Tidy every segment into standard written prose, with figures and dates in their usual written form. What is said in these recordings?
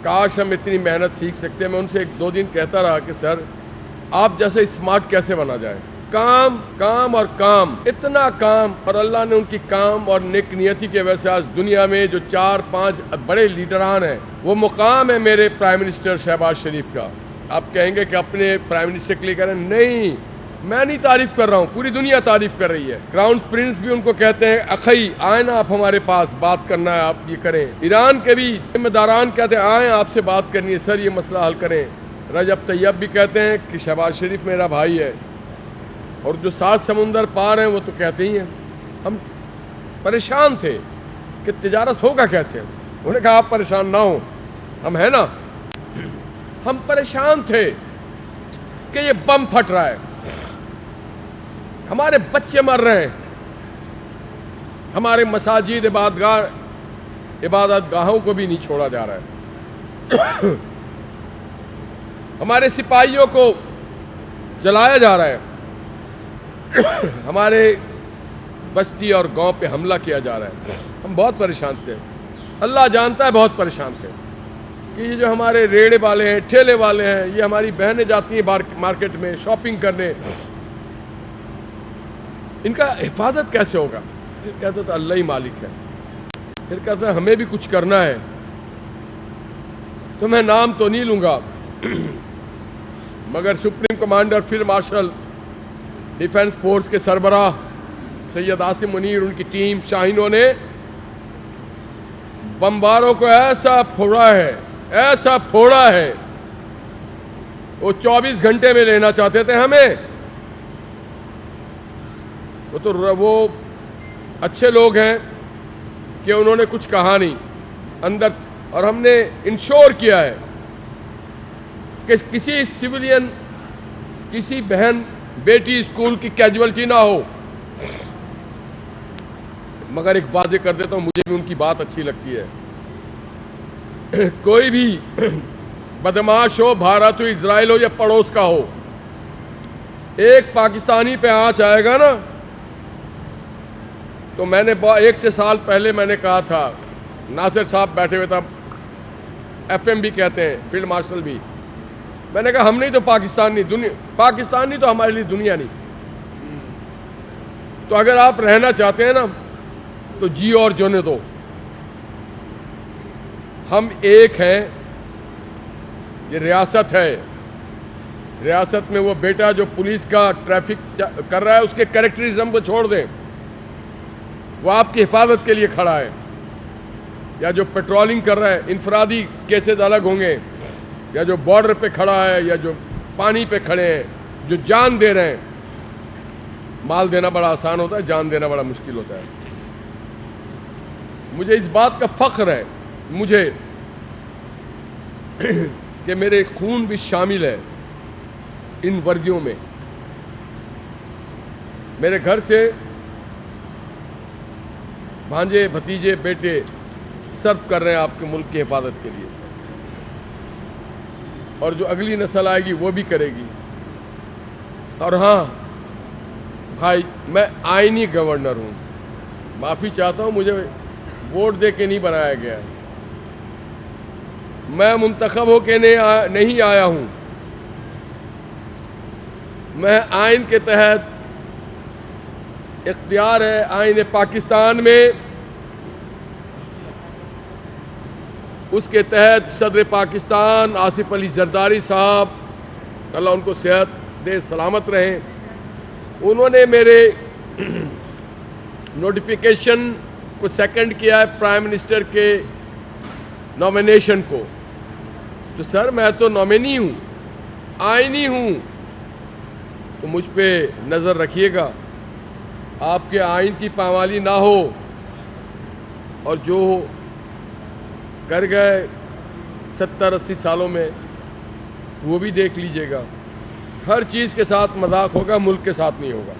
کاش ہم اتنی محنت سیکھ سکتے ہیں. میں ان سے 1-2 دن کہتا رہا کہ سر آپ جیسے اسمارٹ کیسے بنا جائے. کام کام اور کام، اتنا کام، اور اللہ نے ان کی کام اور نیک نیتی کی وجہ سے آج دنیا میں جو 4-5 بڑے لیڈران ہیں، وہ مقام ہے میرے پرائم منسٹر شہباز شریف کا. آپ کہیں گے کہ اپنے پرائم منسٹر کے لیے کہہ رہے ہیں، نہیں، میں نہیں تعریف کر رہا ہوں، پوری دنیا تعریف کر رہی ہے. کراؤن پرنس بھی ان کو کہتے ہیں اخی آئیں نا آپ ہمارے پاس، بات کرنا ہے، آپ یہ کریں. ایران کے بھی ذمہ داران کہتے ہیں آئیں آپ سے بات کرنی ہے سر، یہ مسئلہ حل کریں. رجب طیب بھی کہتے ہیں کہ شہباز شریف میرا بھائی ہے. اور جو 7 سمندر پار ہیں وہ تو کہتے ہی ہیں. ہم پریشان تھے کہ تجارت ہوگا کیسے. انہوں نے کہا آپ پریشان نہ ہوں، ہم ہیں نا. ہم پریشان تھے کہ یہ بم پھٹ رہا ہے، ہمارے بچے مر رہے ہیں، ہمارے مساجد عبادت گاہوں کو بھی نہیں چھوڑا جا رہا ہے، ہمارے سپاہیوں کو جلایا جا رہا ہے، ہمارے بستی اور گاؤں پہ حملہ کیا جا رہا ہے. ہم بہت پریشان تھے، اللہ جانتا ہے بہت پریشان تھے کہ یہ جو ہمارے ریڑے والے ہیں، ٹھیلے والے ہیں، یہ ہماری بہنیں جاتی ہیں مارکیٹ میں شاپنگ کرنے، ان کا حفاظت کیسے ہوگا. پھر کہتا تھا اللہ ہی مالک ہے. پھر کہتا ہے ہمیں بھی کچھ کرنا ہے. تو میں نام تو نہیں لوں گا مگر supreme commander field marshal defence force کے سربراہ سید عاصم منیر، ان کی ٹیم شاہینوں نے بمباروں کو ایسا پھوڑا ہے. وہ 24 گھنٹے میں لینا چاہتے تھے ہمیں. وہ اچھے لوگ ہیں کہ انہوں نے کچھ کہا نہیں اندر، اور ہم نے انشور کیا ہے کہ کسی سویلین، کسی بہن بیٹی اسکول کی کیجویلٹی نہ ہو. مگر ایک واضح کر دیتا ہوں، مجھے بھی ان کی بات اچھی لگتی ہے. کوئی بھی بدماش ہو، بھارت ہو، اسرائیل ہو یا پڑوس کا ہو، ایک پاکستانی پہ آنچ آئے گا نا، تو میں نے 1 سال پہلے میں نے کہا تھا، ناصر صاحب بیٹھے ہوئے تھا، FM بھی کہتے ہیں، فیلڈ مارشل بھی، میں نے کہا ہم نہیں تو پاکستان نہیں، دنیا پاکستان نہیں تو ہمارے لیے دنیا نہیں. تو اگر آپ رہنا چاہتے ہیں نا تو جی اور جونے دو. ہم ایک ہیں، یہ ریاست ہے. ریاست میں وہ بیٹا جو پولیس کا ٹریفک کر رہا ہے، اس کے کریکٹرزم کو چھوڑ دیں، وہ آپ کی حفاظت کے لیے کھڑا ہے. یا جو پیٹرولنگ کر رہا ہے، انفرادی کیسز الگ ہوں گے، یا جو بارڈر پہ کھڑا ہے، یا جو پانی پہ کھڑے ہیں، جو جان دے رہے ہیں. مال دینا بڑا آسان ہوتا ہے، جان دینا بڑا مشکل ہوتا ہے. مجھے اس بات کا فخر ہے مجھے کہ میرے خون بھی شامل ہے ان وردیوں میں. میرے گھر سے بھانجے، بھتیجے، بیٹے سرو کر رہے ہیں آپ کے ملک کی حفاظت کے لیے، اور جو اگلی نسل آئے گی وہ بھی کرے گی. اور ہاں بھائی، میں آئینی گورنر ہوں، معافی چاہتا ہوں، مجھے ووٹ دے کے نہیں بنایا گیا، میں منتخب ہو کے نہیں آیا ہوں. میں آئین کے تحت اختیار ہے. آئین پاکستان میں اس کے تحت صدر پاکستان آصف علی زرداری صاحب، اللہ ان کو صحت دے، سلامت رہیں، انہوں نے میرے نوٹیفیکیشن کو سیکنڈ کیا ہے پرائم منسٹر کے نامینیشن کو. تو سر میں تو نامینی ہوں، آئینی ہوں، تو مجھ پہ نظر رکھیے گا، آپ کے آئین کی پامالی نہ ہو، اور جو کر گئے 70-80 سالوں میں وہ بھی دیکھ لیجئے گا. ہر چیز کے ساتھ مذاق ہوگا، ملک کے ساتھ نہیں ہوگا.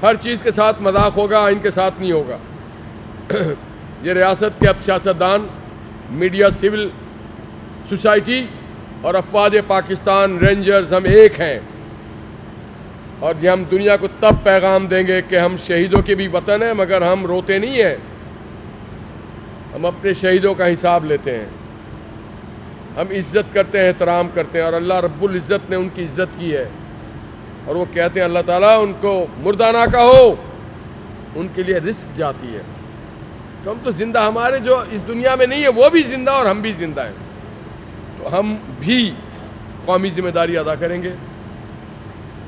ہر چیز کے ساتھ مذاق ہوگا، آئین کے ساتھ نہیں ہوگا. یہ ریاست کے اب سیاستدان، میڈیا، سول سوسائٹی اور افواج پاکستان، رینجرز، ہم ایک ہیں. اور یہ ہم دنیا کو تب پیغام دیں گے کہ ہم شہیدوں کے بھی وطن ہیں، مگر ہم روتے نہیں ہیں، ہم اپنے شہیدوں کا حساب لیتے ہیں. ہم عزت کرتے ہیں، احترام کرتے ہیں، اور اللہ رب العزت نے ان کی عزت کی ہے، اور وہ کہتے ہیں اللہ تعالیٰ ان کو مردانہ کہو، ان کے لیے رزق جاتی ہے۔ تو ہم تو زندہ، ہمارے جو اس دنیا میں نہیں ہے وہ بھی زندہ اور ہم بھی زندہ ہیں، تو ہم بھی قومی ذمہ داری ادا کریں گے۔